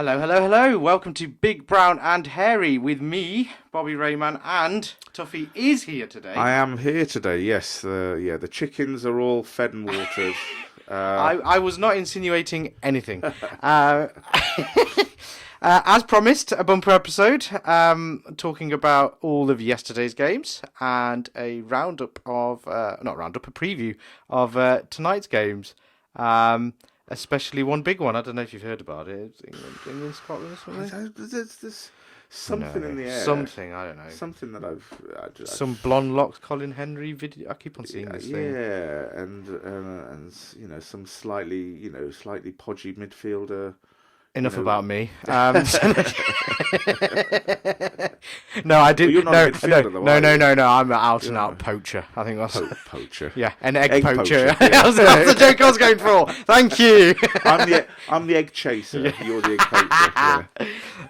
Hello, hello, hello. Welcome to Big Brown and Hairy with me, Bobby Rayman, and Tuffy is here today. I am here today, yes. The chickens are all fed and watered. I was not insinuating anything. As promised, a bumper episode talking about all of yesterday's games and a roundup of, a preview of tonight's games. Especially one big one. I don't know if you've heard about it. It's England, Scotland or something? There's something in the air. Something, I don't know. Something that Some blonde locked Colin Henry video. I keep on seeing this thing. Yeah, and some slightly podgy midfielder. Enough about me. No, I didn't. Well, No. I'm an out and out poacher. I think that's poacher. Yeah, an egg poacher. Yeah. That's the joke I was going for. Thank you. I'm the egg chaser. Yeah. You're the egg poacher.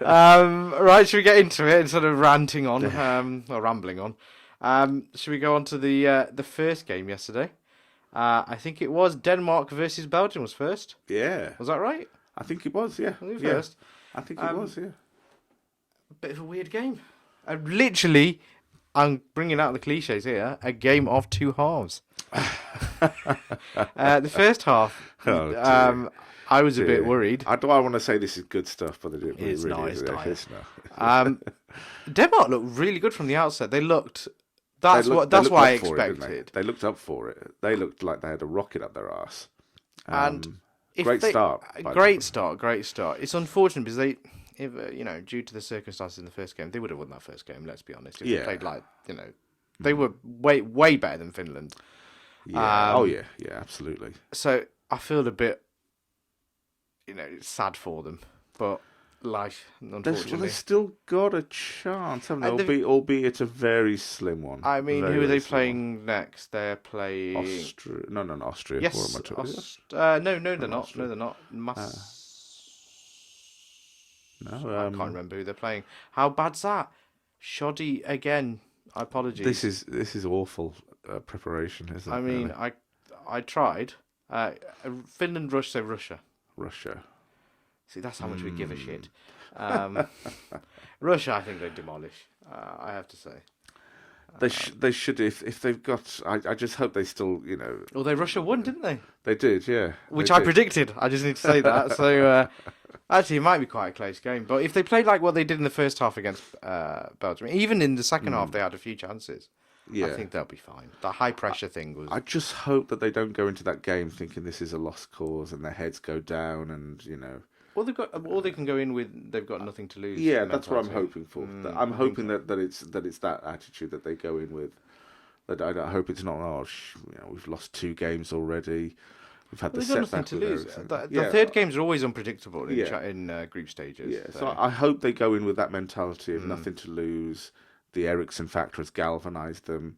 Yeah. Right, should we get into it instead of ranting on or rambling on? Should we go on to the first game yesterday? I think it was Denmark versus Belgium was first. Yeah. Was that right? I think it was, yeah. First. I think it was, yeah. Bit of a weird game. Literally, I'm bringing out the cliches here, a game of two halves. The first half, I was a bit worried. I want to say this is good stuff, but it is really not. is. It's not. Denmark looked really good from the outset. They looked... That's why I expected. They looked up for it. They looked like they had a rocket up their arse. And... Great start. Great start. It's unfortunate because due to the circumstances in the first game, they would have won that first game. Let's be honest. If they played they were way better than Finland. Yeah. Yeah, absolutely. So I feel a bit, sad for them, but life, unfortunately. They've still got a chance, haven't they? Albeit a very slim one. I mean, who are they playing next? They're playing Austria. No, Austria. Yes. No, they're not. No, they're not. I can't remember who they're playing. How bad's that? Shoddy again. Apologies. This is awful preparation, isn't it? I mean, really? I tried. Finland, Russia. See, that's how much we give a shit. Russia, I think they demolish. I have to say. They should if they've got. I just hope they still Well, Russia won, didn't they? They did, yeah. Which I predicted. I just need to say that. So actually, it might be quite a close game. But if they played like what they did in the first half against Belgium, even in the second half, they had a few chances. Yeah. I think they'll be fine. The high pressure thing was. I just hope that they don't go into that game thinking this is a lost cause and their heads go down and Well, they can go in with. They've got nothing to lose. Yeah, that's what I'm hoping for. I'm hoping that it's that attitude that they go in with. That I hope it's not. We've lost 2 games already. We've had the setback to lose. The third games are always unpredictable in group stages. Yeah, so I hope they go in with that mentality of nothing to lose. The Eriksen factor has galvanised them.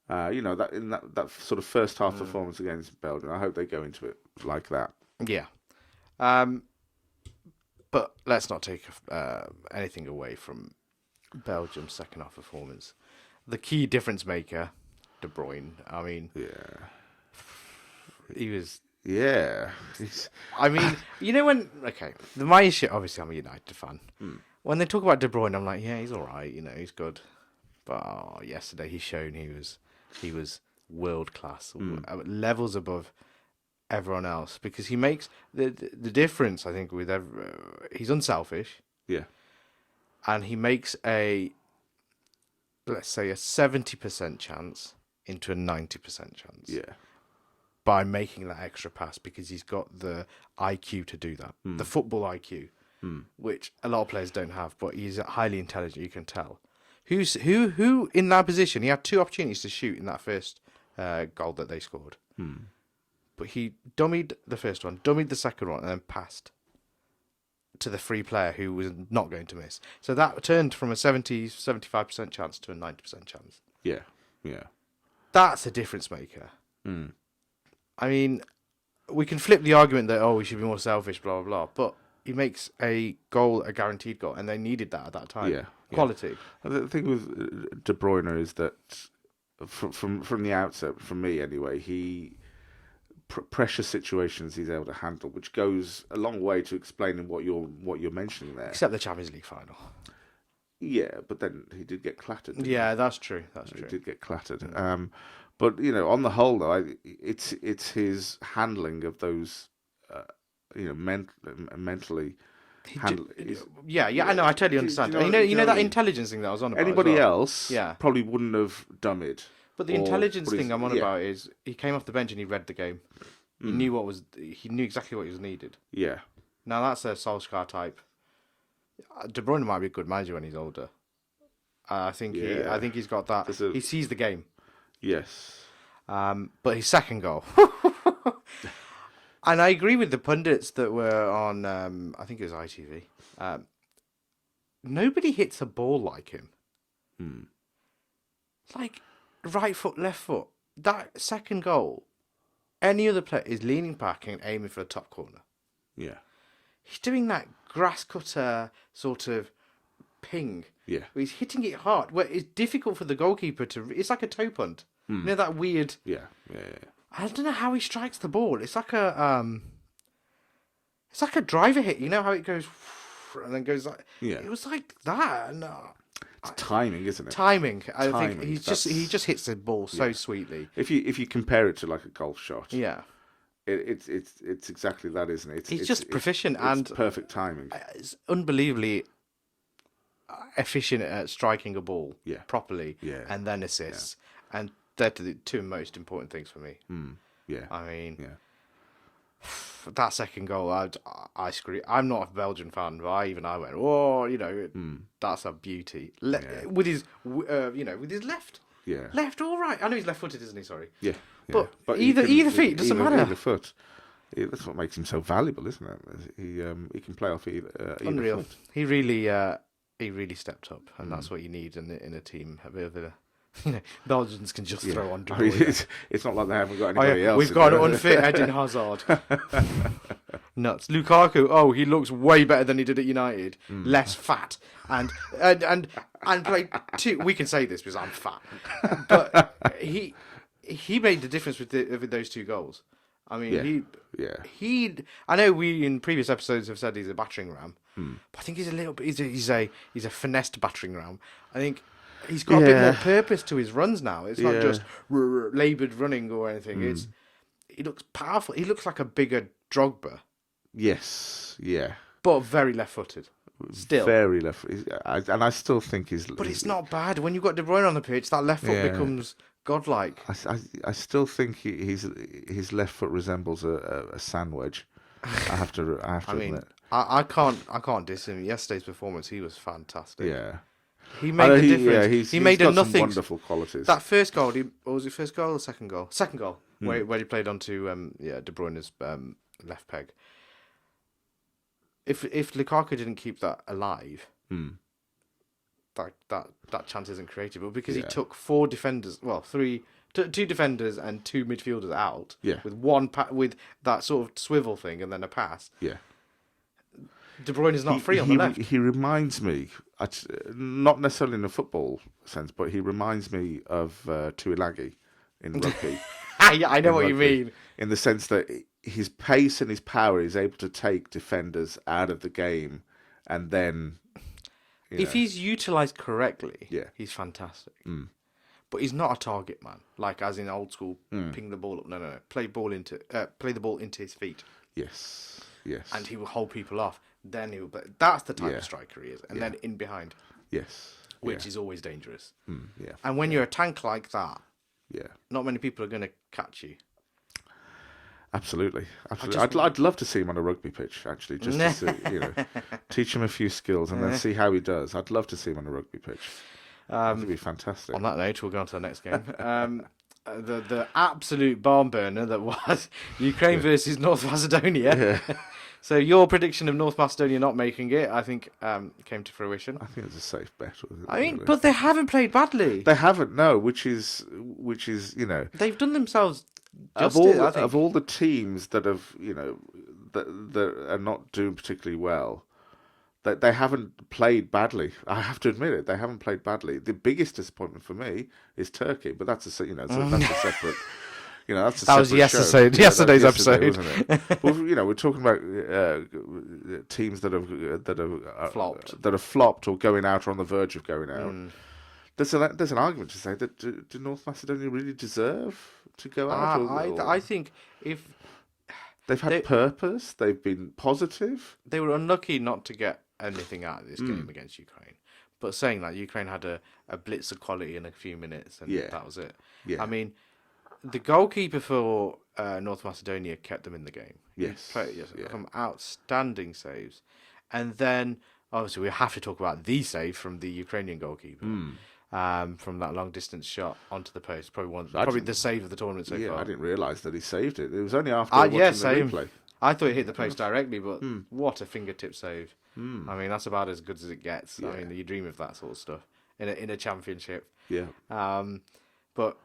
That in that sort of first half performance against Belgium. I hope they go into it like that. Yeah. But let's not take anything away from Belgium's second half performance. The key difference maker, De Bruyne. I mean, he was. Yeah. I mean, my issue. Obviously, I'm a United fan. When they talk about De Bruyne, I'm like, yeah, he's all right. He's good. But yesterday he's shown he was world class, levels above everyone else, because he makes the difference. I think with he's unselfish, and he makes let's say a 70% chance into a 90% chance, by making that extra pass, because he's got the IQ to do that, the football IQ, which a lot of players don't have, but he's highly intelligent. You can tell. Who in that position? He had 2 opportunities to shoot in that first goal that they scored. But he dummied the first one, dummied the second one, and then passed to the free player who was not going to miss. So that turned from a 75% chance to a 90% chance. Yeah. That's a difference maker. I mean, we can flip the argument that, we should be more selfish, blah, blah, blah. But he makes a goal, a guaranteed goal, and they needed that at that time. Yeah. Quality. The thing with De Bruyne is that from the outset, from me anyway, he pressure situations he's able to handle, which goes a long way to explaining what you're mentioning there. Except the Champions League final. Yeah, but then he did get clattered. Yeah, that's true. That's true. He did get clattered. But on the whole, though, it's his handling of those, mentally. Yeah, I know. I totally understand. You know that intelligence thing that I was on about. Anybody else, probably wouldn't have dummied. But the intelligence thing I'm on about is he came off the bench and he read the game. He knew exactly what was needed. Yeah. Now that's a Solskjaer type. De Bruyne might be a good manager when he's older. I think he's got that. He sees the game. Yes. But his second goal. And I agree with the pundits that were on, I think it was ITV. Nobody hits a ball like him. Like, right foot, left foot. That second goal, any other player is leaning back and aiming for the top corner. Yeah. He's doing that grass cutter sort of ping. Yeah. Where he's hitting it hard, where it's difficult for the goalkeeper to... It's like a toe punt. You know that weird... Yeah. I don't know how he strikes the ball. It's like a driver hit. You know how it goes and then goes like... Yeah. It was like that. And, it's timing, isn't it? Timing. I think he just hits the ball so sweetly. If you compare it to like a golf shot, yeah, it's exactly that, isn't it? He's just proficient and perfect timing. It's unbelievably efficient at striking a ball properly, and then assists, and they're the two most important things for me. Yeah, I mean, that second goal, I scream. I'm not a Belgian fan, but I went, oh, that's a beauty. With his, with his left. Yeah. Left or right? I know he's left-footed, isn't he? Sorry. Yeah. But either feet doesn't matter. Either foot. Yeah, that's what makes him so valuable, isn't it? He can play off either. Unreal. Foot. He really stepped up, and that's what you need in a team. A bit of a, Belgians can just throw on. It's not like they haven't got anybody else. We've got an unfit Eden Hazard. Nuts. Lukaku. He looks way better than he did at United. Less fat and played two. We can say this because I'm fat, but he made the difference with those two goals. I mean, he. I know we in previous episodes have said he's a battering ram, but I think he's a little bit. He's a finessed battering ram. I think he's got a bit more purpose to his runs now. It's not just laboured running or anything. He looks powerful. He looks like a bigger Drogba. Yes. Yeah. But very left-footed. Still. Very left-footed. And I still think he's... But it's not bad. When you've got De Bruyne on the pitch, that left foot becomes godlike. I still think his left foot resembles a sandwich. I have to admit. I can't diss him. Yesterday's performance, he was fantastic. Yeah. He made the difference. He made got nothing. Some wonderful qualities. That first goal, was it first goal or second goal? Second goal, where he played onto De Bruyne's left peg. If Lukaku didn't keep that alive, that chance isn't created. But because he took four defenders, two defenders and two midfielders out, with with that sort of swivel thing and then a pass. Yeah. De Bruyne is not free on the left. He reminds me, not necessarily in a football sense, but he reminds me of Tuilagi in rugby. I know what you mean. In the sense that his pace and his power is able to take defenders out of the game, and then... If he's utilised correctly, he's fantastic. But he's not a target man, like as in old school, ping the ball up. No. Play the ball into his feet. Yes. And he will hold people off. Then he will. That's the type of striker he is. And then in behind. Yes. Which is always dangerous. Yeah. And when you're a tank like that, yeah, not many people are going to catch you. Absolutely. I'd love to see him on a rugby pitch, actually, just to see, teach him a few skills and then see how he does. I'd love to see him on a rugby pitch. That would be fantastic. On that note, we'll go on to the next game. The absolute barn burner that was Ukraine versus North Macedonia. So your prediction of North Macedonia not making it, I think, came to fruition. I think it's a safe bet. But they haven't played badly. They haven't, no, which is they've done themselves justice, I think. Of all the teams that have, that are not doing particularly well, that they haven't played badly. I have to admit it. They haven't played badly. The biggest disappointment for me is Turkey, but that's a separate. You know, that's a that was yesterday's episode, wasn't it? Well, you know, we're talking about teams that have flopped or going out or on the verge of going out. There's an argument to say that do North Macedonia really deserve to go out? I think if they've had purpose, they've been positive. They were unlucky not to get anything out of this game against Ukraine. But saying that, Ukraine had a blitz of quality in a few minutes, and that was it. Yeah. I mean, the goalkeeper for North Macedonia kept them in the game. Yes. Some outstanding saves. And then, obviously, we have to talk about the save from the Ukrainian goalkeeper. From that long distance shot onto the post, probably the save of the tournament so far. I didn't realise that he saved it. It was only after watching the replay. I thought it hit the post directly, but what a fingertip save! I mean, that's about as good as it gets. I mean, you dream of that sort of stuff in a championship. Yeah. But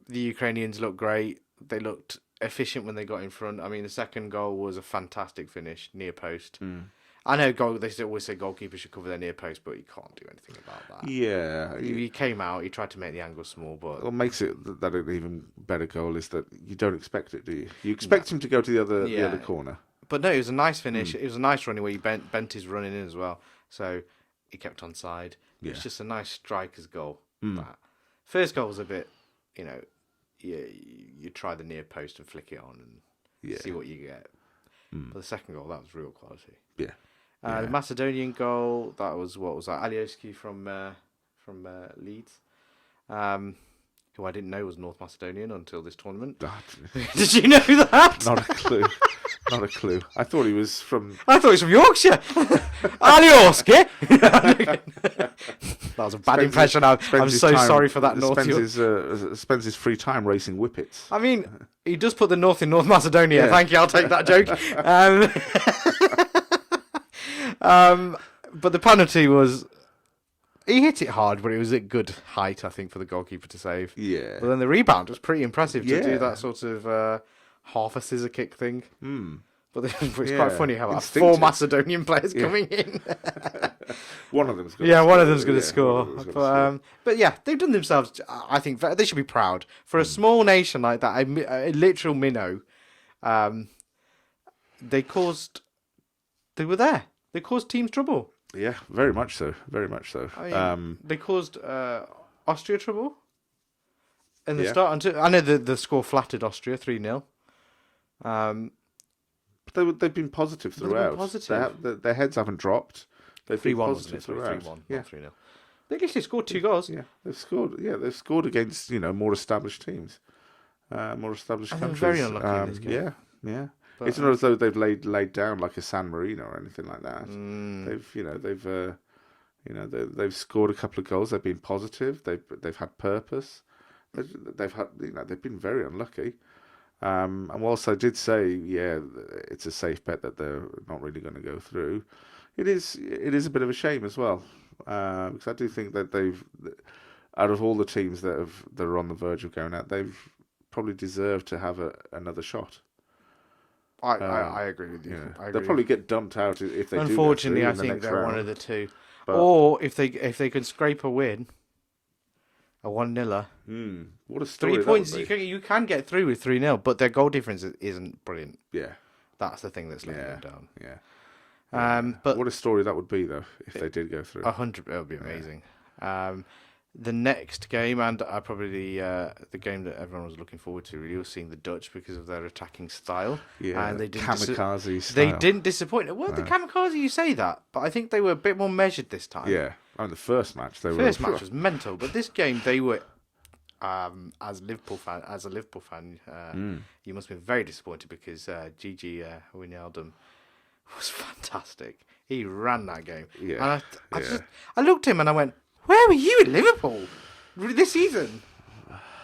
the Ukrainians looked great. They looked efficient when they got in front. I mean, the second goal was a fantastic finish, near post. I know they always say goalkeepers should cover their near post, but you can't do anything about that. Yeah. He came out, he tried to make the angle small, but... What makes it that an even better goal is that you don't expect it, do you? You expect him to go to the other corner. But no, it was a nice finish. It was a nice running where he bent his running in as well. So he kept on side. Yeah. It's just a nice striker's goal. That. First goal was a bit, you know, you try the near post and flick it on and see what you get. But the second goal, that was real quality. Yeah. The Macedonian goal, that was, what was that? Alioski from Leeds, who I didn't know was North Macedonian until this tournament. Did you know that? Not a clue. Not a clue. I thought he was from Yorkshire. Alioski. That was a bad impression. I'm so sorry for that. Spends his free time racing whippets. I mean, he does put the North in North Macedonia. Thank you. I'll take that joke. But the penalty was... He hit it hard, but it was at good height, I think, for the goalkeeper to save. Yeah. But then the rebound was pretty impressive to do that sort of half a scissor kick thing. But it's quite funny how four Macedonian players coming in. One of them's going to score. But yeah, they've done themselves. I think they should be proud for a small nation like that. A literal minnow. They were there. They caused teams trouble. Yeah, very much so. Very much so. I mean, they caused Austria trouble in the start. I know the score flattered Austria 3-0. But they've been positive throughout. Their heads haven't dropped. They've been positive throughout. 3-1, not 3-0. They actually scored 2 goals. Yeah, they've scored against more established teams, more established countries. Very unlucky in this game. Yeah. But, it's not as though they've laid down like a San Marino or anything like that. They've scored a couple of goals. They've been positive. They've had purpose. They've been very unlucky. And whilst I did say, it's a safe bet that they're not really going to go through, it is a bit of a shame as well, because I do think that out of all the teams that are on the verge of going out, they've probably deserved to have another shot. I agree with you. Yeah. They'll probably get dumped out if they do. Unfortunately, I think they're one of the two. But, or if they can scrape a win, a 1-0. What a story! 3 points. You can get through with 3-0, but their goal difference isn't brilliant. Yeah, that's the thing that's letting them down. Yeah. But what a story that would be, though, if they did go through. 100. It would be amazing. The next game, and probably the game that everyone was looking forward to, really was seeing the Dutch because of their attacking style. Yeah, and they didn't kamikaze style. They didn't disappoint. Well, the kamikaze, you say that, but I think they were a bit more measured this time. Yeah, the first match match was mental, but this game they were. As a Liverpool fan, you must have been very disappointed because Gigi Wijnaldum was fantastic. He ran that game. Yeah. And I looked at him and I went, where were you at Liverpool this season?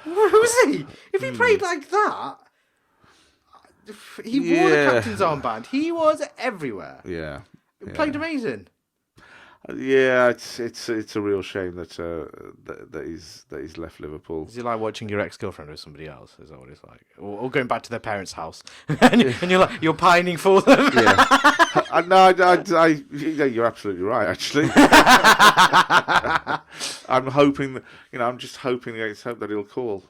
Where was he? If he played like that, he wore the captain's armband. He was everywhere. Yeah. He played amazing. Yeah, it's a real shame that he's left Liverpool. Is it like watching your ex-girlfriend with somebody else? Is that what it's like, or going back to their parents' house and you're pining for them? Yeah, no, you're absolutely right. Actually, I'm hoping that I'm just hoping against hope that he'll call.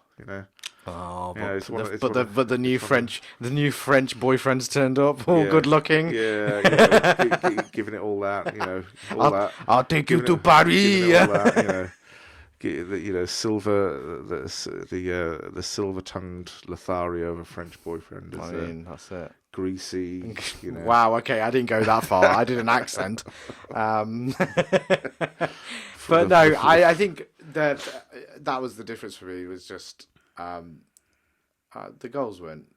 Oh, You know, it's one of- it's but one of- the new it's one of- French boyfriends turned up, all good looking. Yeah, giving it all that, I'll take you Giving to it- Paris. giving it all that, silver, the silver-tongued Lothario of a French boyfriend. I mean, that's it. Greasy, Wow. Okay, I didn't go that far. I did an accent. But no, I think that was the difference for me. Was just the goals weren't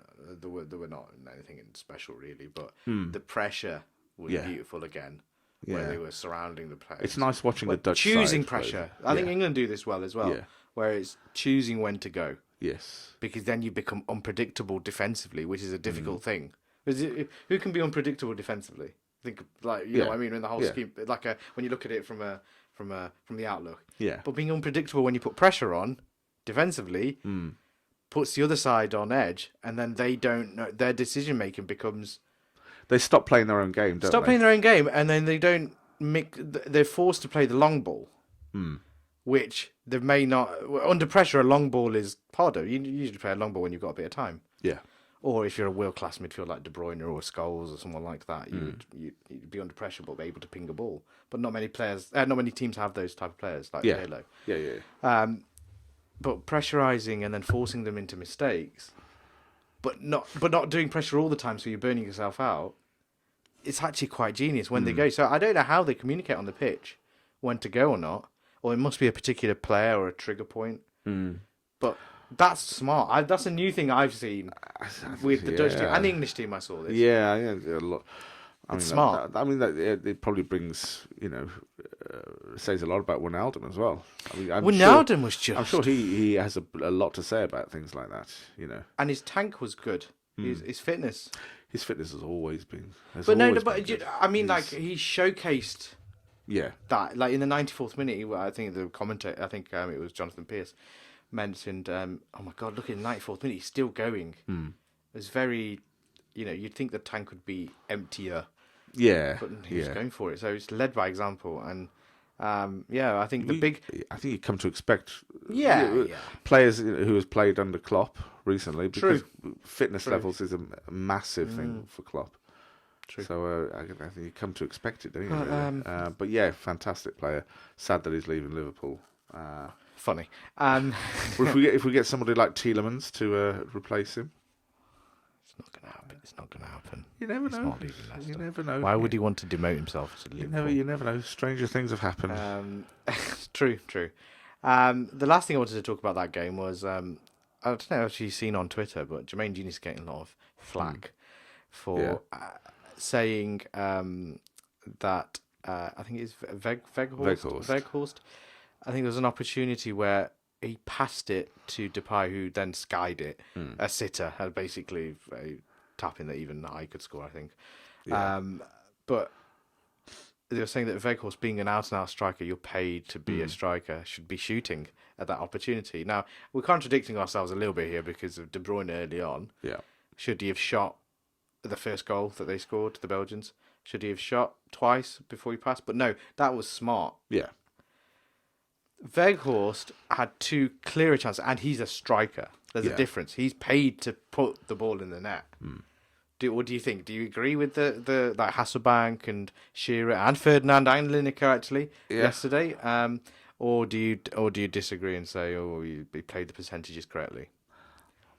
they were not anything special really, but the pressure was beautiful again. Where they were surrounding the players. It's nice watching the Dutch choosing side pressure. play. I think England do this well as well. Yeah. Where it's choosing when to go. Yes. Because then you become unpredictable defensively, which is a difficult thing. Who can be unpredictable defensively? Think like you know what I mean in the whole scheme, like when you look at it from the outlook. Yeah. But being unpredictable when you put pressure on defensively puts the other side on edge, and then they don't know their decision making becomes. They stop playing their own game, don't they? Stop playing their own game, and then they don't they're forced to play the long ball, which they may not. Under pressure, a long ball is harder. You usually play a long ball when you've got a bit of time. Yeah. Or if you're a world-class midfielder like De Bruyne or Scholes or someone like that, you'd be under pressure but be able to ping a ball. But not many teams have those type of players like Pirlo. Yeah. But pressurizing and then forcing them into mistakes, but not doing pressure all the time, so you're burning yourself out. It's actually quite genius when they go. So I don't know how they communicate on the pitch when to go or not, or it must be a particular player or a trigger point. But that's smart. That's a new thing I've seen with the Dutch team and the English team. I saw this. Yeah, a lot. It's smart. It probably brings, says a lot about Wijnaldum as well. Wijnaldum was just. I'm sure he has a lot to say about things like that. And his tank was good. His fitness. His fitness has always been. He showcased. Yeah. That like in the 94th minute, I think the commentator, it was Jonathan Pearce, mentioned, oh my God, look at the 94th minute, he's still going. It was very, you'd think the tank would be emptier. Yeah. But he was going for it. So it's led by example. And I think I think you come to expect Yeah. players who has played under Klopp recently, because fitness levels is a massive thing for Klopp. True. So I think you come to expect it, don't you? Really? But yeah, fantastic player. Sad that he's leaving Liverpool. Funny. If we get somebody like Tielemans to replace him, it's not going to happen. You never He's know. not leaving Leicester. You never know. Why would he want to demote himself to Liverpool? You never know. Stranger things have happened. True. The last thing I wanted to talk about that game was I don't know if you've seen on Twitter, but Jermaine Genius is getting a lot of flack for saying that I think it's Weghorst. I think there was an opportunity where he passed it to Depay, who then skied it. A sitter had basically a tap in that even I could score, I think. Yeah. But they were saying that Weghorst, being an out-and-out striker, you're paid to be a striker, should be shooting at that opportunity. Now, we're contradicting ourselves a little bit here because of De Bruyne early on. Yeah. Should he have shot the first goal that they scored, the Belgians? Should he have shot twice before he passed? But no, that was smart. Yeah. Weghorst had two clearer chances, and he's a striker. There's a difference. He's paid to put the ball in the net. What do you think? Do you agree with the like Hasselbank and Shearer and Ferdinand and Lineker actually yesterday? Or do you disagree and say, he played the percentages correctly?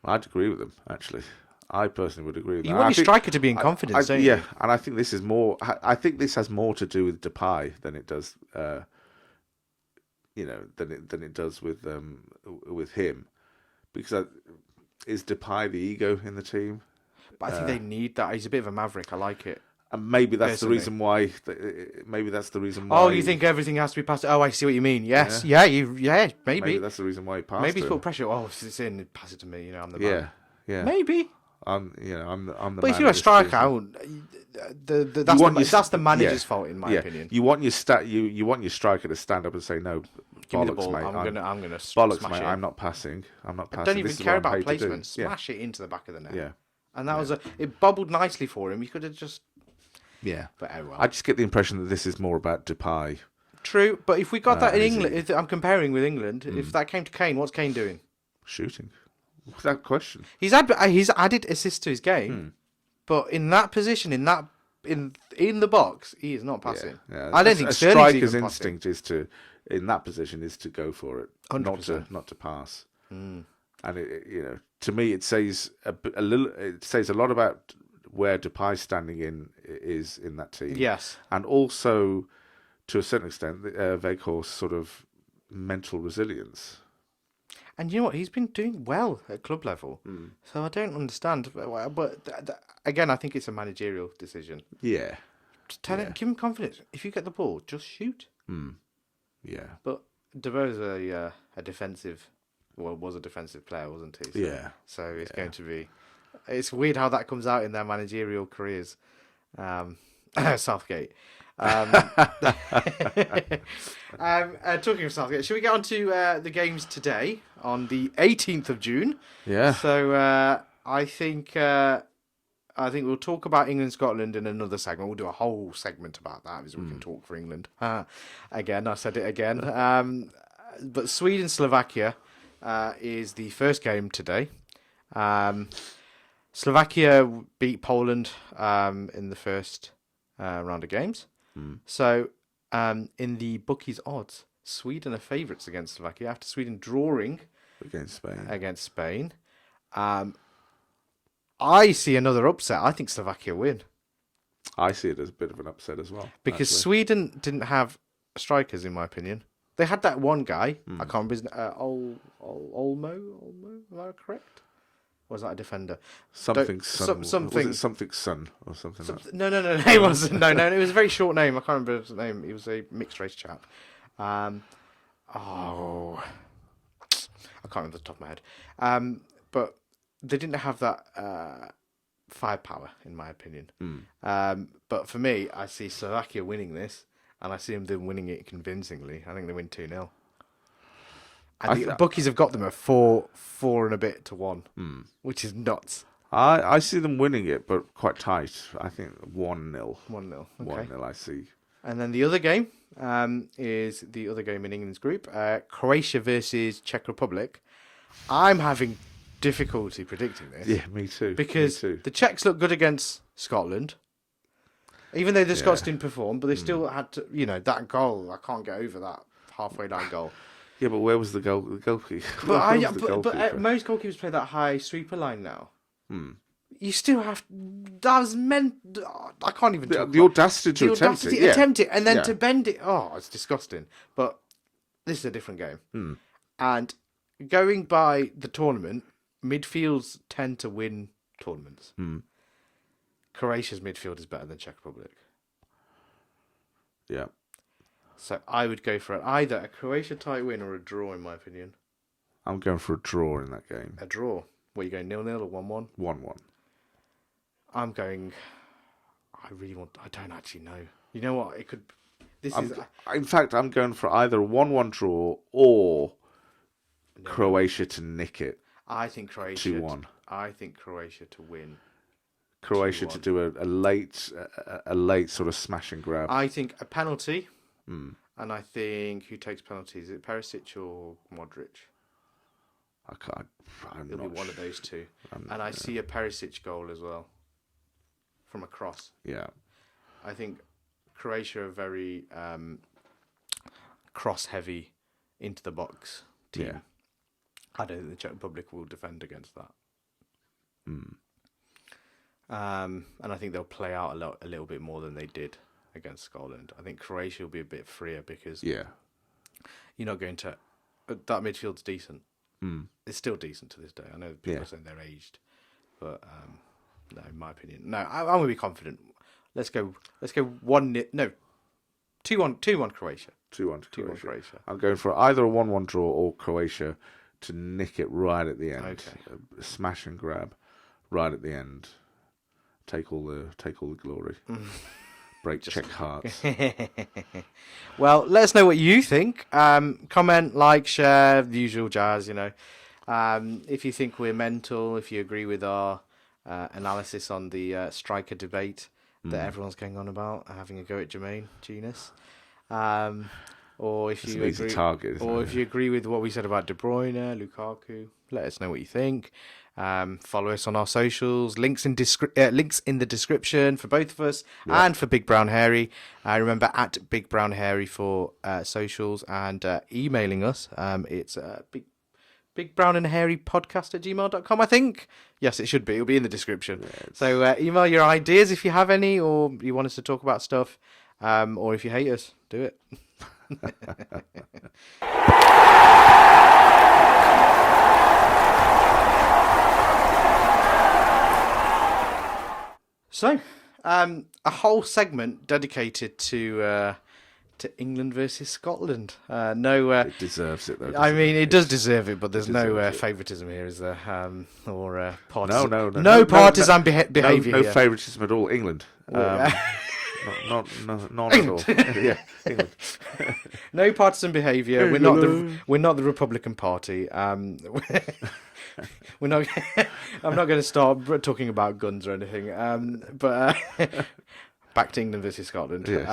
I'd agree with them, actually. I personally would agree with that. You want your striker to be in confidence, don't you? Yeah, and I think this is more. I think this has more to do with Depay than it does. Than it does with him, because is Depay the ego in the team? But I think they need that. He's a bit of a maverick. I like it. And maybe that's the reason why. Oh, you think everything has to be passed? Oh, I see what you mean. Yes, maybe. Maybe that's the reason why he passed. Maybe he's put pressure. Oh, if it's in, pass it to me. I'm the man. Yeah. Maybe. I'm the. But if you're a striker, that's the manager's fault, in my opinion. You want your striker to stand up and say, "No, give me the bollocks, ball. mate. I'm gonna bollocks, smash mate. it. I'm not passing. Don't even care about placement. Smash it into the back of the net. Yeah. And that was it bobbled nicely for him. He could have just. Yeah. But oh well. I just get the impression that this is more about Depay. True, but if we got that in England, I'm comparing with England. If that came to Kane, what's Kane doing? Shooting. Without question. He's added assists to his game, but in that position, in the box, he is not passing. Yeah. I don't think a Sterling's striker's even instinct is to, in that position, is to go for it, 100%. not to pass. And to me, it says a little. It says a lot about where Depay's standing is in that team. Yes, and also to a certain extent, Weghorst's sort of mental resilience. and you know what? He's been doing well at club level, so I don't understand. But again, I think it's a managerial decision. Yeah, Just tell him, give him confidence. If you get the ball, just shoot. Yeah, But De Boer's a defensive. Well, was a defensive player, wasn't he? So, yeah. So it's going to be. It's weird how that comes out in their managerial careers. Southgate. Talking of Southgate, should we get on to the games today on the 18th of June? Yeah. So I think we'll talk about England Scotland in another segment. We'll do a whole segment about that because we can talk for England. Again, I said it again. But Sweden Slovakia is the first game today. Slovakia beat Poland in the first round of games. So in the bookies odds, Sweden are favourites against Slovakia after Sweden drawing against Spain. I see another upset. I think Slovakia win. I see it as a bit of an upset as well. Because Sweden didn't have strikers, in my opinion. They had that one guy. I can't remember his name. Olmo? Am I correct? Or was that a defender? Something Sun. Something. Was it something Sun or something like that? No, it wasn't. No, it was a very short name. I can't remember his name. He was a mixed race chap. I can't remember the top of my head. But they didn't have that firepower, in my opinion. But for me, I see Slovakia winning this, and I see them winning it convincingly. I think they win 2-0. And the bookies have got them at 4 and a bit to 1, which is nuts. I see them winning it, but quite tight. I think 1-0. 1-0. Okay. 1-0, I see. And then the other game is the other game in England's group, Croatia versus Czech Republic. I'm having difficulty predicting this. Yeah, me too. Because the Czechs look good against Scotland. Even though the Scots didn't perform, but they still had to, that goal. I can't get over that halfway line goal. Yeah, but where was the goalkeeper? But most goalkeepers play that high sweeper line now. You still have. That was meant. I can't even. The audacity to attempt it. Attempt it, and then to bend it. Oh, it's disgusting. But this is a different game. And going by the tournament, midfields tend to win tournaments. Croatia's midfield is better than Czech Republic. Yeah. So I would go for either a Croatia tight win or a draw, in my opinion. I'm going for a draw in that game. A draw? What, are you going 0-0 or 1-1? 1-1. I'm going... I don't actually know. You know what? It could... In fact, I'm going for either a 1-1 draw or Croatia to nick it. I think Croatia... 2-1. I think Croatia to win. Croatia 2-1. To do a late sort of smash and grab. I think a penalty... And I think who takes penalties? Is it Perisic or Modric? It'll be one of those two. And I see a Perisic goal as well from a cross. Yeah. I think Croatia are very cross-heavy into the box team. Yeah. I don't think the Czech Republic will defend against that. And I think they'll play out a little bit more than they did against Scotland. I think Croatia will be a bit freer because you're not going to... That midfield's decent. It's still decent to this day. I know people are saying they're aged, but no, in my opinion, no. I'm going to be confident. Let's go 1-0. No, 2-1 Croatia. 2-1 Croatia. I'm going for either a 1-1 draw or Croatia to nick it right at the end. Okay. Smash and grab right at the end. Take all the glory. Break Czech hearts. Well, let us know what you think. Comment, like, share, the usual jazz, If you think we're mental, if you agree with our analysis on the striker debate that everyone's going on about, having a go at Jermaine Genius. Or if you agree, target, or if you agree with what we said about De Bruyne, Lukaku, Let us know what you think. Follow us on our socials. Links in the description for both of us and for Big Brown Hairy. Remember at Big Brown Hairy for socials and emailing us. It's Big Brown and Hairy podcast at gmail.com, I think. Yes, it should be. It'll be in the description. So email your ideas if you have any, or you want us to talk about stuff, or if you hate us, do it. So, a whole segment dedicated to England versus Scotland. It deserves it, though. I mean, it does deserve it, but there's no favouritism here, is there? Or partisan? No partisan behaviour. No favouritism at all. England. None at all. Yeah, England. No partisan behaviour. We're not the Republican Party. We're not. I'm not going to start talking about guns or anything. But back to England versus Scotland. Yes.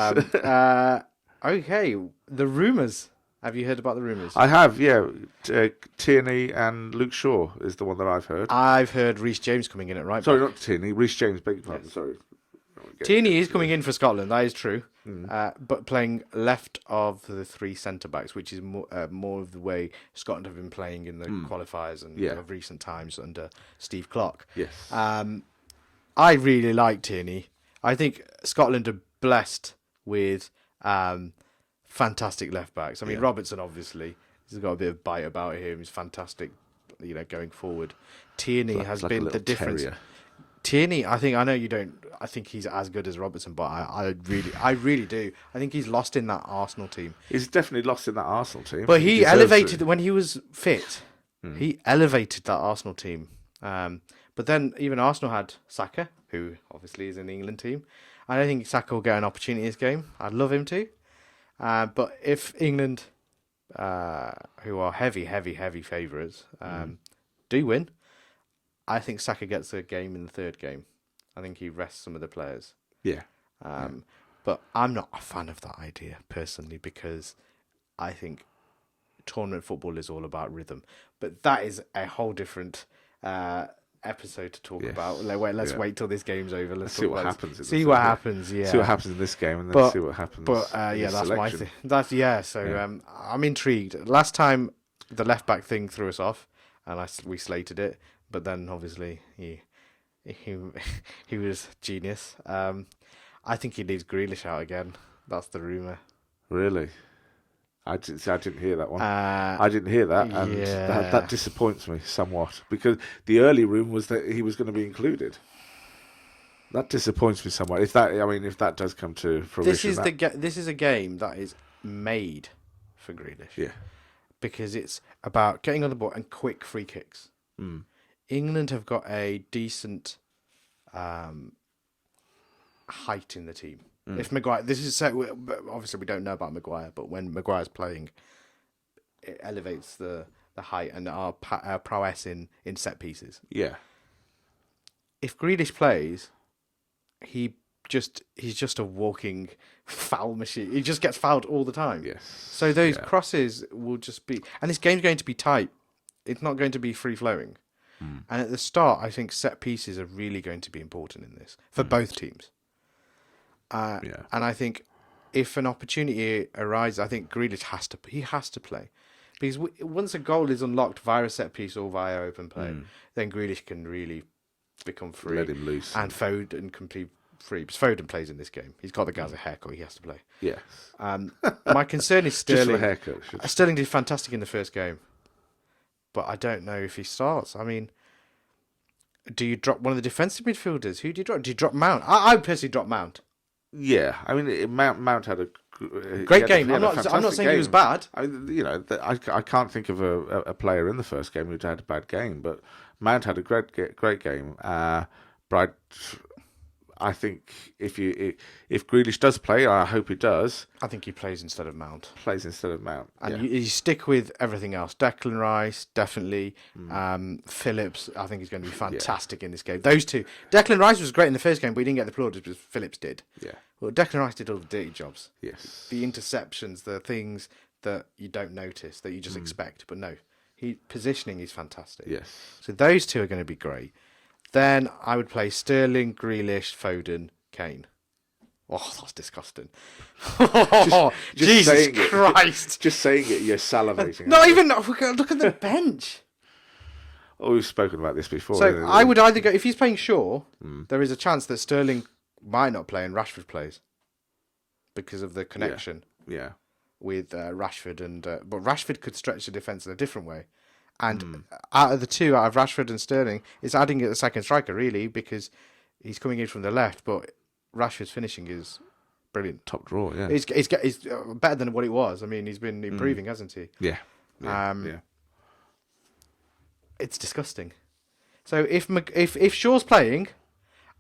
Okay, the rumours. Have you heard about the rumours? I have, yeah. Tierney and Luke Shaw is the one that I've heard. I've heard Reece James coming in at right back. Sorry, not Tierney. Reece James, beg your pardon. Yes. Sorry. Tierney is coming in for Scotland, that is true. But playing left of the three centre-backs, which is more of the way Scotland have been playing in the qualifiers and of recent times under Steve Clarke. Yes. I really like Tierney. I think Scotland are blessed with fantastic left-backs. I mean, Robertson, obviously, he's got a bit of bite about him. He's fantastic, going forward. Tierney has been the difference. Terrier. Tierney, I think he's as good as Robertson, but I really do. I think he's lost in that Arsenal team. He's definitely lost in that Arsenal team. But he elevated, when he was fit, he elevated that Arsenal team. But then even Arsenal had Saka, who obviously is in the England team. I don't think Saka will get an opportunity in this game. I'd love him to. But if England, who are heavy favourites, do win, I think Saka gets a game in the third game. I think he rests some of the players. Yeah. But I'm not a fan of that idea, personally, because I think tournament football is all about rhythm. But that is a whole different episode to talk about. Let's wait till this game's over. Let's see what happens. See what happens, yeah. See what happens in this game and then see what happens. But, that's my thing. So I'm intrigued. Last time, the left-back thing threw us off, and we slated it. But then, obviously, he was genius. I think he leaves Grealish out again. That's the rumour. Really? I didn't hear that one. I didn't hear that, and that disappoints me somewhat, because the early rumour was that he was going to be included. That disappoints me somewhat. If that does come to fruition, this is a game that is made for Grealish. Yeah, because it's about getting on the ball and quick free kicks. England have got a decent height in the team. If Maguire, obviously we don't know about Maguire, but when Maguire's playing, it elevates the height and our prowess in set pieces. Yeah. If Grealish plays, he's just a walking foul machine. He just gets fouled all the time. Yes. So those crosses will just be, and this game's going to be tight. It's not going to be free flowing. And at the start, I think set pieces are really going to be important in this for both teams. And I think if an opportunity arises, I think Grealish has to play, because once a goal is unlocked via a set piece or via open play, then Grealish can really become free. Let him loose, and Foden can be free. Because Foden plays in this game. He's got the guy's a haircut. He has to play. Yes. My concern is Sterling. Just for a haircut. Sterling did fantastic in the first game, but I don't know if he starts. I mean, do you drop one of the defensive midfielders? Who do you drop? Do you drop Mount? I personally drop Mount. Yeah, I mean, Mount had a great game. I'm not saying he was bad. I can't think of a player in the first game who had a bad game, but Mount had a great game. But I think if Grealish does play, I hope he does. I think he plays instead of Mount. And you stick with everything else. Declan Rice, definitely. Phillips, I think he's going to be fantastic in this game. Those two. Declan Rice was great in the first game, but he didn't get the applauded because Phillips did. Yeah. Well, Declan Rice did all the dirty jobs. Yes. The interceptions, the things that you don't notice, that you just expect. But no, Positioning is fantastic. Yes. So those two are going to be great. Then I would play Sterling, Grealish, Foden, Kane. Oh, that's disgusting. Just Jesus Christ. Just saying it, you're salivating. Not even... Look at the bench. Oh, we've spoken about this before. So I would either go... If he's playing Shaw, there is a chance that Sterling might not play and Rashford plays. Because of the connection. Yeah. With Rashford and... but Rashford could stretch the defence in a different way. And out of Rashford and Sterling, it's adding a second striker, really, because he's coming in from the left, but Rashford's finishing is brilliant. Top draw, yeah. He's better than what it was. I mean, he's been improving, hasn't he? Yeah. It's disgusting. So if Shaw's playing,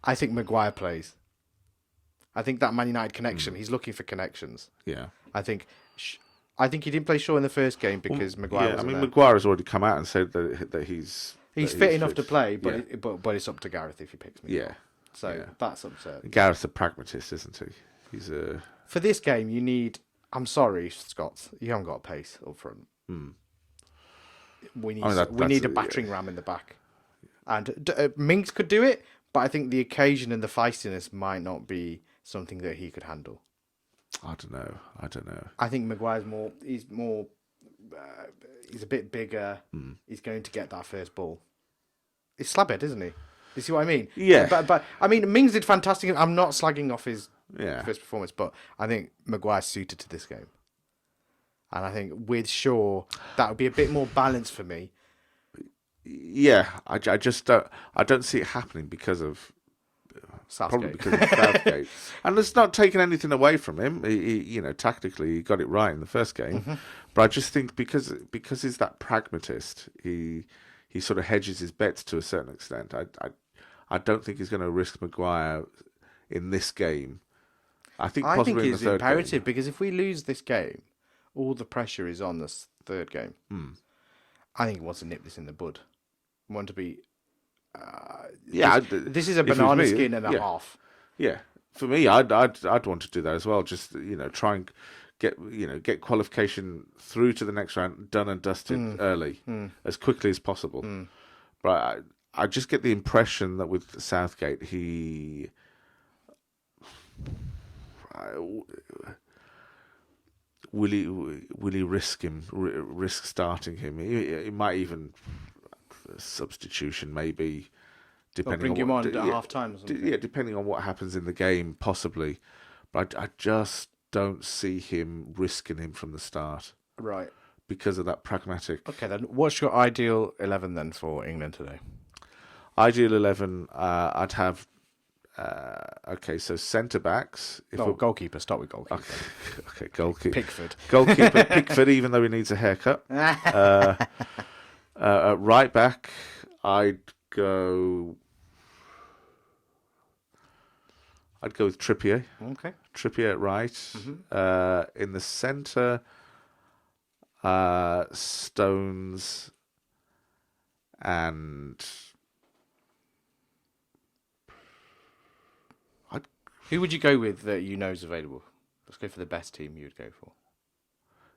I think Maguire plays. I think that Man United connection, he's looking for connections. Yeah. I think he didn't play Shaw in the first game because Maguire wasn't there. Maguire has already come out and said that he's fit enough to play, but it's up to Gareth if he picks me. Yeah. So that's absurd. Gareth's a pragmatist, isn't he? He's a... For this game, you need... I'm sorry, Scott. You haven't got pace up front. We need a battering ram in the back. And Mings could do it, but I think the occasion and the feistiness might not be something that he could handle. I don't know. I think Maguire's he's a bit bigger. He's going to get that first ball. He's slabhead, isn't he? You see what I mean? Yeah. But I mean, Mings did fantastic. I'm not slagging off his first performance, but I think Maguire's suited to this game. And I think with Shaw, that would be a bit more balanced for me. Yeah, I just don't see it happening because of Southgate. Probably because of Southgate. And it's not taking anything away from him. He tactically he got it right in the first game. But I just think because he's that pragmatist, he sort of hedges his bets to a certain extent. I don't think he's going to risk Maguire in this game. I think possibly it's in the third imperative game. because if we lose this game, all the pressure is on this third game. I think he wants to nip this in the bud. Want to be... this is a banana skin and a half. Yeah, for me, I'd want to do that as well. Just try and get qualification through to the next round, done and dusted early, as quickly as possible. But I just get the impression that with Southgate, will he risk starting him? He might even substitution maybe. Depending bring him on at half time or something. Yeah, depending on what happens in the game, possibly. But I just don't see him risking him from the start. Right. Because of that pragmatic... Okay, then. What's your ideal 11 then for England today? Ideal 11, I'd have... so centre-backs... goalkeeper. Start with goalkeeper. Okay, goalkeeper. Pickford. Goalkeeper Pickford, even though he needs a haircut. Right back, I'd go with Trippier. Okay. Trippier at right. In the centre, Stones and... Who would you go with that you know is available? Let's go for the best team you would go for.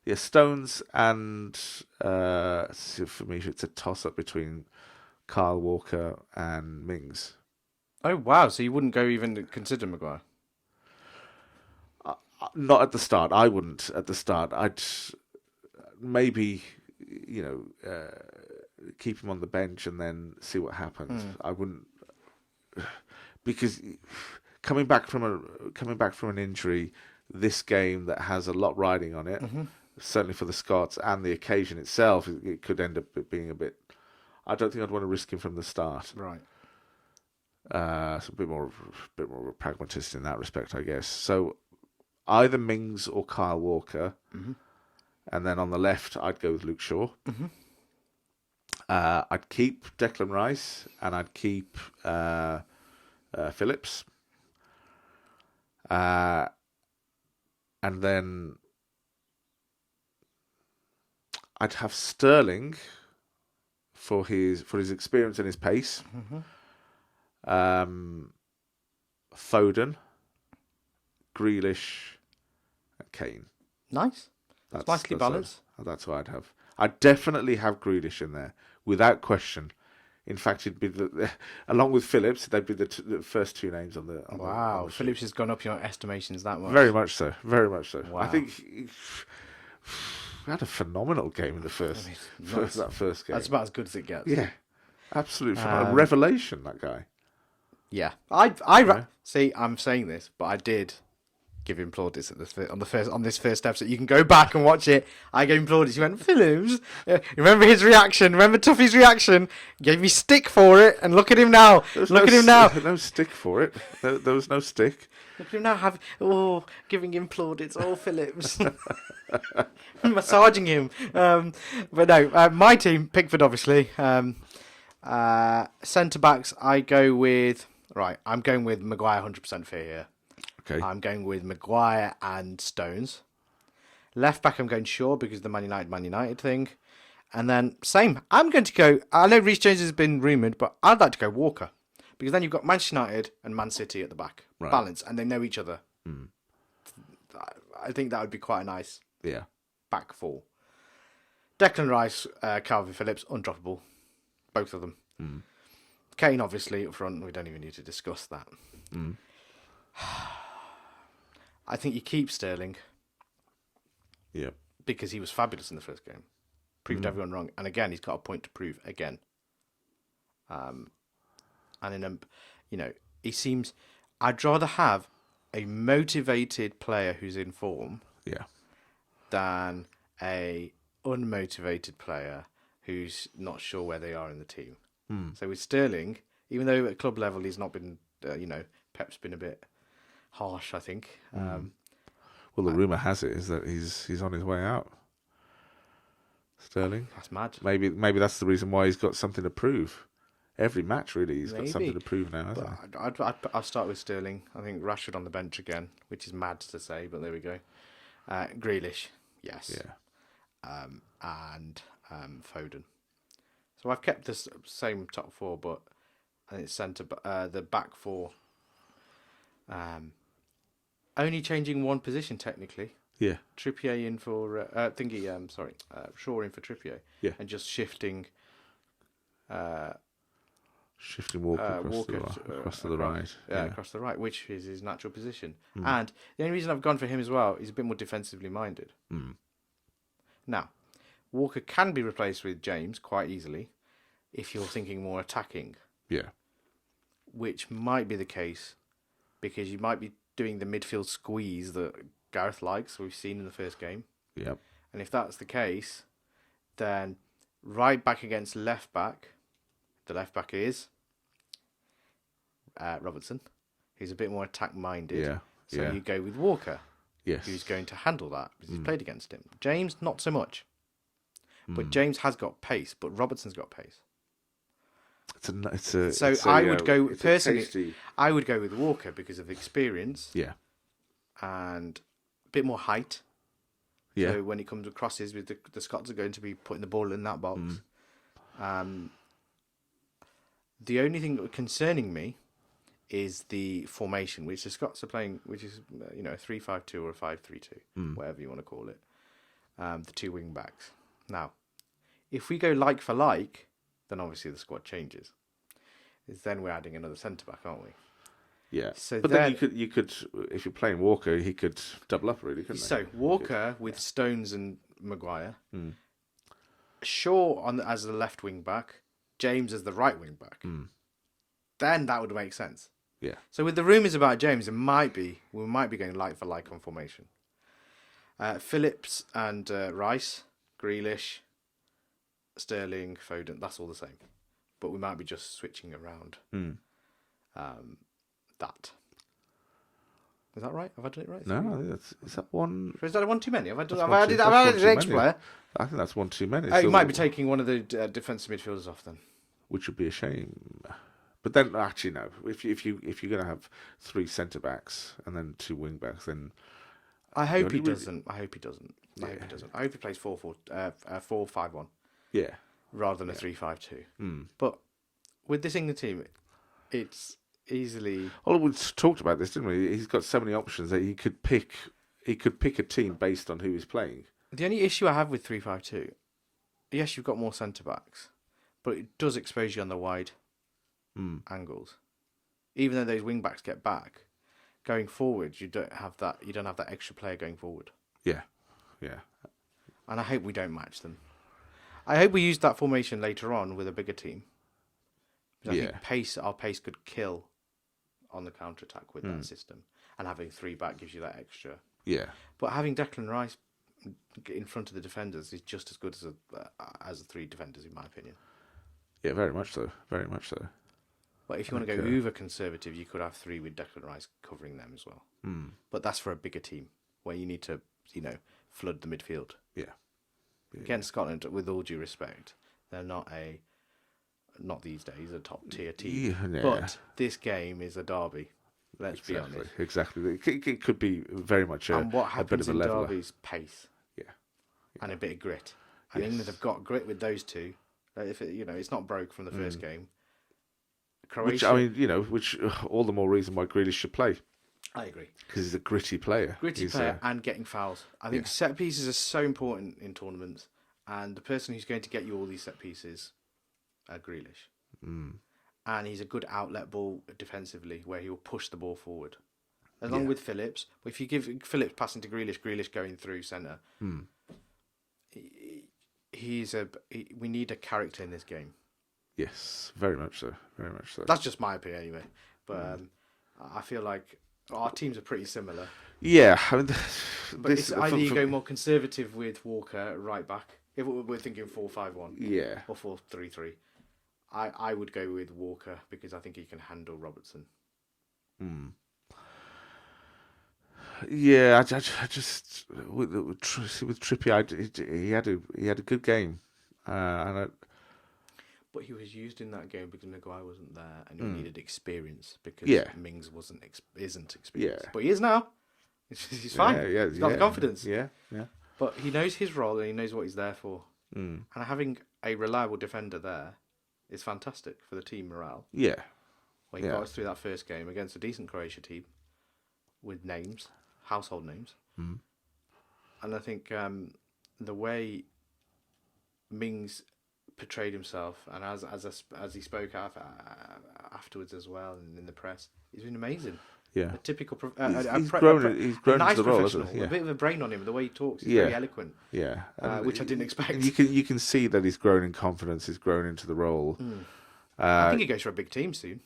Yeah, Stones and... for me, it's a toss-up between Kyle Walker and Mings. Oh, wow. So you wouldn't go even consider Maguire? Not at the start. I wouldn't at the start. I'd maybe, keep him on the bench and then see what happens. I wouldn't... Because coming back from an injury, this game that has a lot riding on it, certainly for the Scots and the occasion itself, it could end up being a bit... I don't think I'd want to risk him from the start. Right. So a bit more of a pragmatist in that respect, I guess. So either Mings or Kyle Walker, and then on the left, I'd go with Luke Shaw. I'd keep Declan Rice, and I'd keep Phillips. And then I'd have Sterling for his experience and his pace. Foden, Grealish, and Kane. Nice. That's nicely balanced. That's what I'd have. I'd definitely have Grealish in there, without question. In fact, it'd be along with Phillips, they'd be the first two names on the. Wow, Phillips has gone up your estimations that much. Very much so. Very much so. Wow. I think he had a phenomenal game in the first game. That's about as good as it gets. Yeah, absolutely phenomenal. Revelation, that guy. Yeah, see. I'm saying this, but I did give him plaudits on this first episode. You can go back and watch it. I gave him plaudits. He went, Phillips. Remember his reaction? Remember Tuffy's reaction? He gave me stick for it, and look at him now. Look at him now. No stick for it. There was no stick. Look at him now, giving him plaudits. Oh, Phillips. Massaging him. But no, my team, Pickford, obviously. Centre-backs, I'm going with Maguire 100% fair here. Okay. I'm going with Maguire and Stones. Left back, I'm going Shaw because of the Man United thing. And then, same. I'm going to go... I know Reece James has been rumoured, but I'd like to go Walker. Because then you've got Manchester United and Man City at the back. Right. Balance, and they know each other. I think that would be quite a nice back four. Declan Rice, Calvin Phillips, undroppable. Both of them. Kane, obviously, up front. We don't even need to discuss that. I think you keep Sterling. Yeah. Because he was fabulous in the first game. Proved everyone wrong. And again, he's got a point to prove again. And he seems... I'd rather have a motivated player who's in form than a unmotivated player who's not sure where they are in the team. So with Sterling, even though at club level he's not been, Pep's been a bit harsh, I think. Well, the rumour has it is that he's on his way out. Sterling. That's mad. Maybe that's the reason why he's got something to prove. Every match, really, he's got something to prove now, hasn't he? I'll start with Sterling. I think Rashford on the bench again, which is mad to say, but there we go. Grealish, yes. Yeah. And Foden. So I've kept the same top four, but I think the back four. Only changing one position technically. Yeah. Trippier in for Shaw in for Trippier. Yeah. And just shifting. Shifting Walker across to the right. Yeah, across the right, which is his natural position. And the only reason I've gone for him as well, he's a bit more defensively minded. Now, Walker can be replaced with James quite easily if you're thinking more attacking. Yeah. Which might be the case because you might be doing the midfield squeeze that Gareth likes, we've seen in the first game. Yep. And if that's the case, then right back against left back, the left back is Robertson, who's a bit more attack minded. Yeah. So you go with Walker. Yes. Who's going to handle that because he's played against him. James, not so much. But James has got pace, but Robertson's got pace. I would go with Walker because of experience. Yeah. And a bit more height. Yeah. So when it comes to crosses, with the Scots are going to be putting the ball in that box. The only thing concerning me is the formation, which the Scots are playing, which is a 3-5-2 or a 5-3-2, whatever you want to call it. The two wing backs. Now, if we go like for like, then obviously the squad changes. Then we're adding another centre back, aren't we? Yeah. So but then you could, if you're playing Walker, he could double up, really, couldn't he? So Walker with Stones and Maguire, Shaw as the left wing back, James as the right wing back. Then that would make sense. Yeah. So with the rumours about James, we might be going like for like on formation. Phillips and Rice, Grealish, Sterling, Foden, that's all the same. But we might be just switching around that. Is that right? Have I done it right? No, is that one? Is that one too many? Have I added an extra player? I think that's one too many. You might be taking one of the defensive midfielders off then. Which would be a shame. But then, actually, no. If you're going to have three centre backs and then two wing backs, then I hope he doesn't. I hope he doesn't. I hope he plays 4-5-1. Yeah. Rather than a 3-5-2. But with this England team, it's easily. Well, we talked about this, didn't we? He's got so many options that he could pick. He could pick a team based on who he's playing. The only issue I have with 3-5-2 yes, you've got more centre backs, but it does expose you on the wide angles. Even though those wing backs get back, going forward, you don't have that. You don't have that extra player going forward. Yeah. And I hope we don't match them. I hope we use that formation later on with a bigger team. Because I think our pace could kill on the counter attack with that system, and having 3 back gives you that extra. Yeah. But having Declan Rice in front of the defenders is just as good as the 3 defenders, in my opinion. Yeah, very much so. Very much so. But if you want to go uber conservative, you could have 3 with Declan Rice covering them as well. But that's for a bigger team where you need to, flood the midfield. Yeah. Against Scotland, with all due respect, they're not these days a top tier team. Yeah. But this game is a derby. Let's be honest. Exactly. It could be very much a bit of a And what happens in leveler. derbies? Pace. Yeah. And a bit of grit. And England have got grit with those two. If it's not broke from the first game. Croatia, which all the more reason why Grealish should play. I agree. Because he's a gritty player. And getting fouls. I think set pieces are so important in tournaments. And the person who's going to get you all these set pieces, Grealish. And he's a good outlet ball defensively, where he will push the ball forward. Along with Phillips. If you give Phillips passing to Grealish going through centre, we need a character in this game. Yes, very much so. Very much so. That's just my opinion anyway. But I feel like our teams are pretty similar. Yeah, But it's either you go more conservative with Walker at right back. If we're thinking 4-5-1, or 4-3-3, I would go with Walker because I think he can handle Robertson. Yeah, I just with Trippier, he had a good game, but he was used in that game because Maguire wasn't there, and he needed experience because Mings isn't experienced. But he is now. He's fine. He's got the confidence. Yeah. But he knows his role and he knows what he's there for. And having a reliable defender there is fantastic for the team morale. Yeah. Well, he got us through that first game against a decent Croatia team with names, household names. And I think the way Mings portrayed himself, and as he spoke afterwards as well, and in the press, he's been amazing. Yeah, a typical. He's grown into the role, hasn't he? A bit of a brain on him. The way he talks, he's very eloquent. Yeah, which I didn't expect. You can see that he's grown in confidence. He's grown into the role. I think he goes for a big team soon.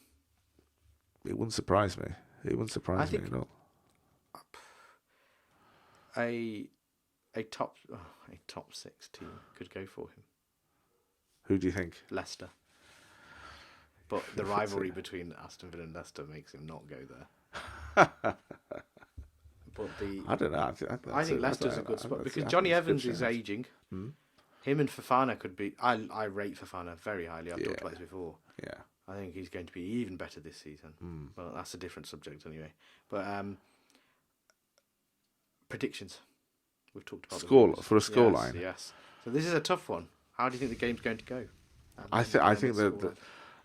It wouldn't surprise me. It wouldn't surprise me at all. A top 6 team could go for him. Who do you think? Leicester. But the rivalry between Aston Villa and Leicester makes him not go there. But I don't know. I think Leicester's a good spot because Johnny Evans is aging. Him and Fofana could be. I rate Fofana very highly. I've talked about this before. Yeah. I think he's going to be even better this season. Well, that's a different subject anyway. But predictions. We've talked about for a scoreline. Yes. So this is a tough one. How do you think the game's going to go? I think that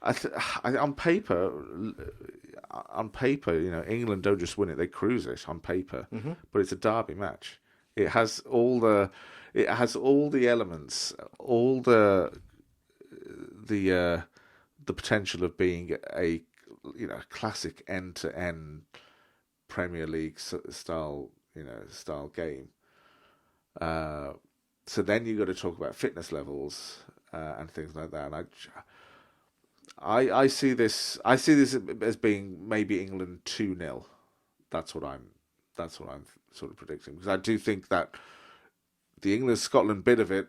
on paper, England don't just win it; they cruise it on paper. But it's a derby match. It has all the elements, all the potential of being a classic end-to-end Premier League style game. So then you've got to talk about fitness levels and things like that. And I see this as being maybe England 2-0. That's what I'm sort of predicting, because I do think that the England-Scotland bit of it,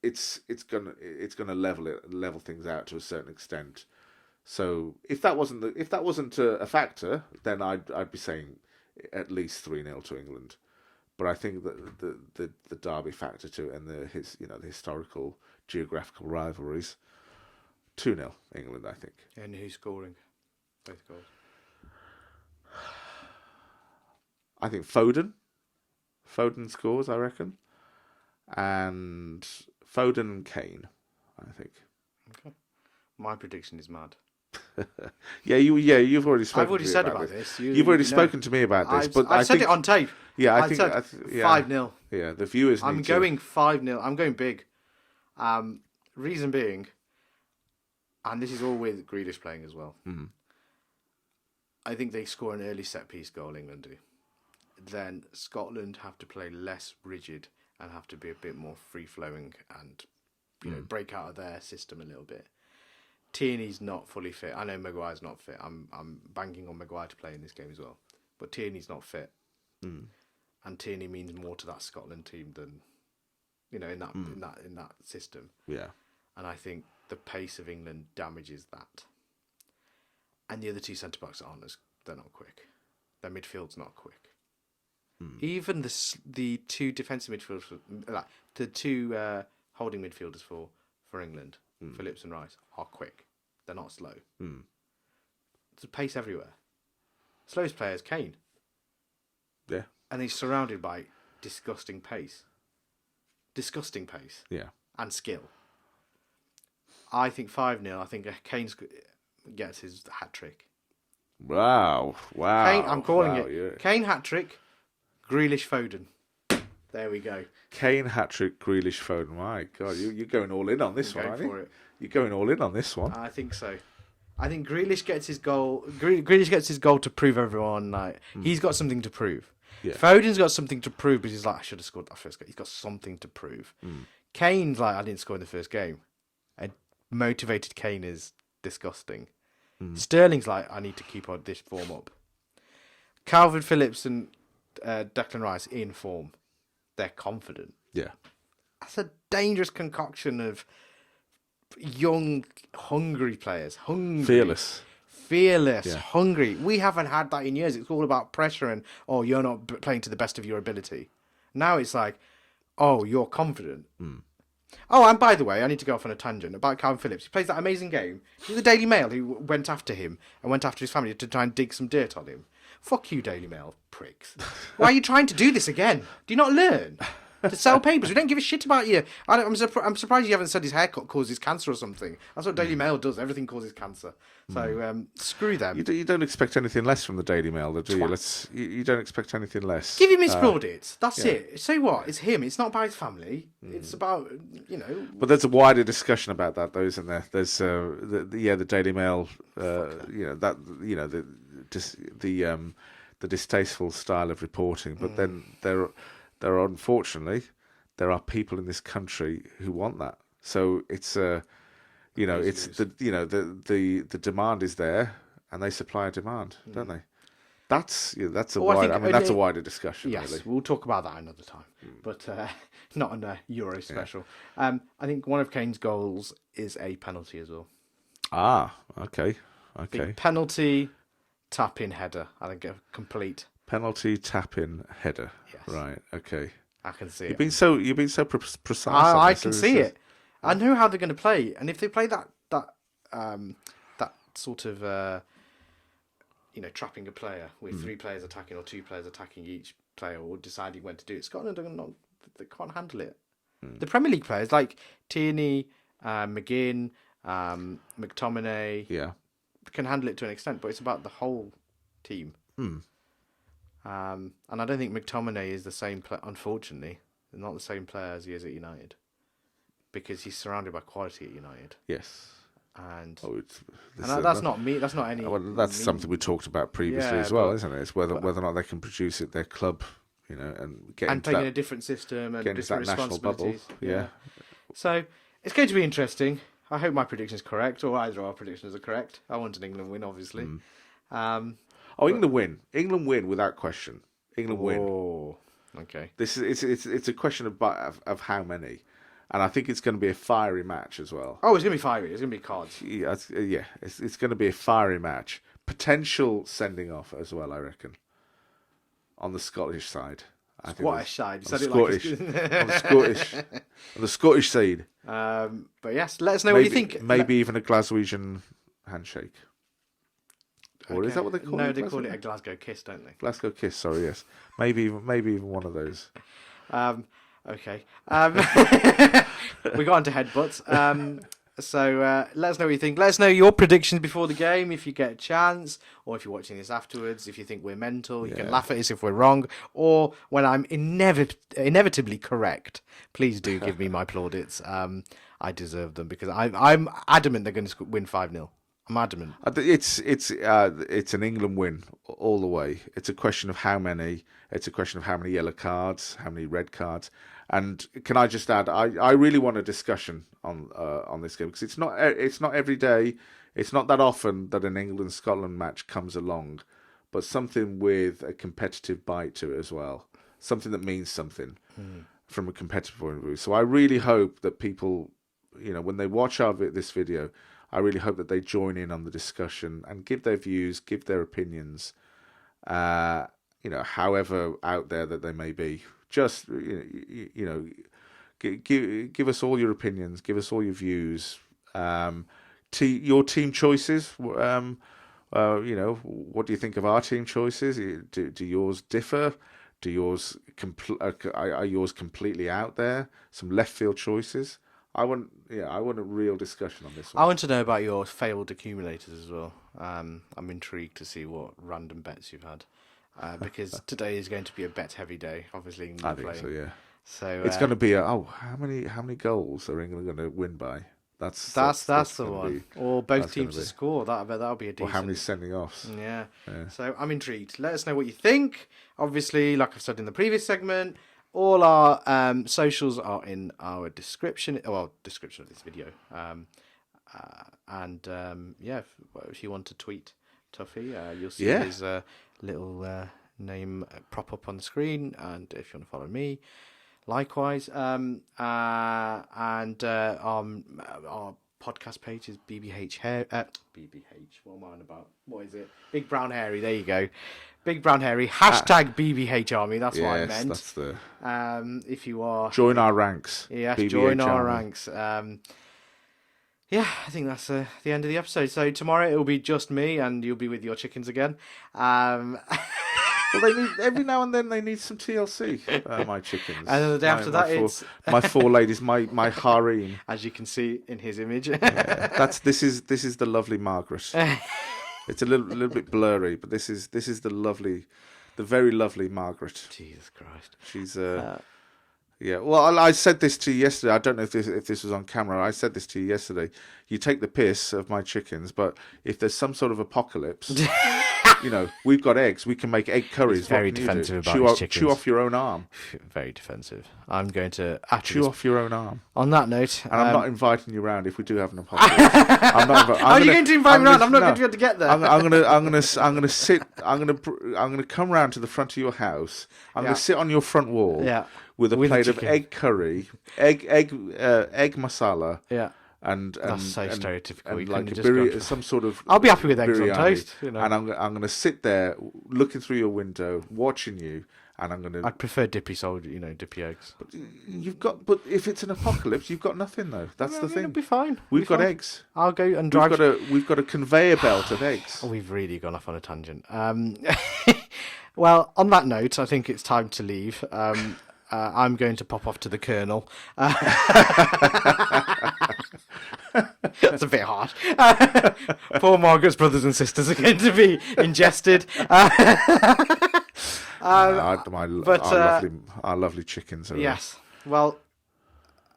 it's gonna level things out to a certain extent. So if that wasn't a factor, then I'd be saying at least 3-0 to England. But I think that the derby factor to it and the historical geographical rivalries, 2-0 England, I think. And who's scoring both goals? I think Foden. Foden scores, I reckon. And Foden and Kane, I think. Okay. My prediction is mad. You've already spoken. I've already said about this. You've already spoken to me about this, but I've said it on tape. Yeah, I said 5-0. Yeah, the viewers. I'm going 5-0. I'm going big. Reason being, and this is all with Grealish playing as well. I think they score an early set piece goal, England do. Then Scotland have to play less rigid and have to be a bit more free flowing and break out of their system a little bit. Tierney's not fully fit. I know Maguire's not fit. I'm banking on Maguire to play in this game as well, but Tierney's not fit, and Tierney means more to that Scotland team than in that system. Yeah, and I think the pace of England damages that. And the other two centre backs they're not quick. Their midfield's not quick. Even the two defensive midfielders, the two holding midfielders for England, Phillips and Rice, are quick. They're not slow. There's a pace everywhere. Slowest player is Kane. Yeah. And he's surrounded by disgusting pace. Disgusting pace. Yeah. And skill. I think 5-0. I think Kane gets his hat-trick. Wow. Kane, I'm calling it. Yeah. Kane hat-trick, Grealish Foden. There we go. Kane hat-trick, Grealish Foden. My God, you're going all in on this one, aren't you? You're going all in on this one. I think so. I think Grealish gets his goal. Grealish gets his goal to prove everyone like he's got something to prove. Yeah. Foden's got something to prove, but he's like, I should have scored that first game. He's got something to prove. Kane's like, I didn't score in the first game. A motivated Kane is disgusting. Sterling's like, I need to keep on this form up. Calvin Phillips and Declan Rice in form. They're confident. Yeah. That's a dangerous concoction of young, hungry players. Fearless, Yeah. hungry. We haven't had that in years. It's all about pressure and, you're not playing to the best of your ability. Now it's like, you're confident. Oh, and by the way, I need to go off on a tangent about Calvin Phillips. He plays that amazing game. The Daily Mail who went after him and went after his family to try and dig some dirt on him. Fuck you, Daily Mail, pricks. Why are you trying to do this again? Do you not learn? To sell papers. We don't give a shit about you. I'm surprised you haven't said his haircut causes cancer or something. That's what Daily Mail does. Everything causes cancer. So screw them. You don't expect anything less from the Daily Mail, though, do you? You don't expect anything less. Give him his plaudits. That's it. Say what? It's him. It's not about his family. It's about, But there's a wider discussion about that, though, isn't there? There's the Daily Mail. The distasteful style of reporting. But then there are unfortunately are people in this country who want that. So it's it's the demand is there and they supply a demand, don't they? That's a wider discussion. Yes, really. We'll talk about that another time, but not on a Euro special. I think one of Kane's goals is a penalty as well. Okay. Big penalty, tap-in header. I think a complete penalty tap-in header. Yes. Right. Okay. I can see You've it. been so precise. I can see it. I know how they're going to play, and if they play that sort of trapping a player with 3 players attacking or 2 players attacking each player or deciding when to do it, Scotland they can't handle it. The Premier League players like Tierney, McGinn, McTominay, can handle it to an extent, but it's about the whole team. And I don't think McTominay is the same player, unfortunately. Not the same player as he is at United. Because he's surrounded by quality at United. Yes. And that's not me. That's not any. Well, that's something we talked about previously as well, isn't it? It's whether or not they can produce it their club, and get and playing in a different system and different responsibilities. Bubble. Yeah. So it's going to be interesting. I hope my prediction is correct, or either of our predictions are correct. I want an England win, obviously. England win. England win without question. England win. Oh, okay. This is it's a question of how many. And I think it's going to be a fiery match as well. Oh, it's going to be fiery. It's going to be cards. Yeah, it's going to be a fiery match. Potential sending off as well, I reckon. On the Scottish side. Scottish side. You said it on the Scottish side. But yes, let us know what you think. Maybe even a Glaswegian handshake. Or is that what they call it? No, they call it a Glasgow kiss, don't they? Glasgow kiss, sorry, yes. Maybe even one of those. Okay. We got onto headbutts. So let us know what you think. Let us know your predictions before the game if you get a chance, or if you're watching this afterwards, if you think we're mental. You can laugh at us if we're wrong, or when I'm inevitably correct. Please do give me my plaudits. I deserve them because I'm adamant they're going to win 5-0. I'm adamant. It's an England win all the way. It's a question of how many. It's a question of how many yellow cards, how many red cards. And can I just add, I really want a discussion on this game because it's not every day, it's not that often that an England-Scotland match comes along, but something with a competitive bite to it as well, something that means something from a competitive point of view. So I really hope that people, when they watch this video, I really hope that they join in on the discussion and give their views, give their opinions, however out there that they may be. Just, give us all your opinions, give us all your views, your team choices. What do you think of our team choices? Do yours differ? Are yours completely out there? Some left field choices. I want a real discussion on this one. I want to know about your failed accumulators as well. I'm intrigued to see what random bets you've had. Because today is going to be a bet-heavy day. Obviously, England I think playing. so. Yeah. So it's going to be how many goals are England going to win by? That's the one. Or both teams to score. That'll be a decent. Or how many sending offs? Yeah. So I'm intrigued. Let us know what you think. Obviously, like I've said in the previous segment, all our socials are in our description. Well, description of this video. If you want to tweet Tuffy, you'll see his little name prop up on the screen, and if you want to follow me, likewise. Our podcast page is BBH BBH. What am I on about? What is it? Big Brown Hairy. There you go. Big Brown Hairy. Hashtag BBHarmy. That's what I meant. That's the. If you are, join our ranks. Yes, BBH join our Army. ranks. Yeah, I think that's the end of the episode. So tomorrow it will be just me, and you'll be with your chickens again. Well, they need every now and then. They need some TLC. My chickens. And then the day after that, it's my four ladies, my harem. As you can see in his image. This is the lovely Margaret. It's a little bit blurry, but this is the very lovely Margaret. Jesus Christ. She's yeah. Well, I said this to you yesterday. I don't know if this was on camera. I said this to you yesterday. You take the piss of my chickens, but if there's some sort of apocalypse, we've got eggs. We can make egg curries. He's very defensive about his chickens. Chew off your own arm. Very defensive. I'm going to chew off your own arm. On that note, and I'm not inviting you round if we do have an apocalypse. How are you going to invite me round? I'm not going to be able to get there. I'm gonna come round to the front of your house. I'm gonna sit on your front wall. With a plate of egg curry, egg masala. Yeah. And that's so stereotypical. And like some sort of. I'll be happy with eggs on toast. And I'm going to sit there looking through your window, watching you, and I'm going to. I'd prefer dippy dippy eggs. But if it's an apocalypse, you've got nothing though. That's the thing. It'll be fine. We've got eggs. I'll go and drive. We've got a conveyor belt of eggs. We've really gone off on a tangent. Well, on that note, I think it's time to leave. I'm going to pop off to the Colonel. That's a bit harsh. Poor Margaret's brothers and sisters are going to be ingested. Our lovely chickens. Yes. Well,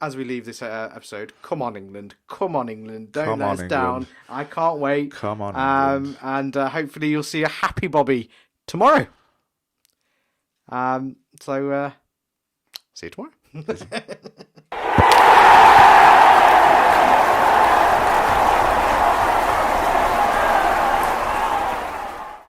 as we leave this episode, come on, England. Come on, England. Don't let us down. I can't wait. Come on, England. And hopefully you'll see a happy Bobby tomorrow. See you tomorrow.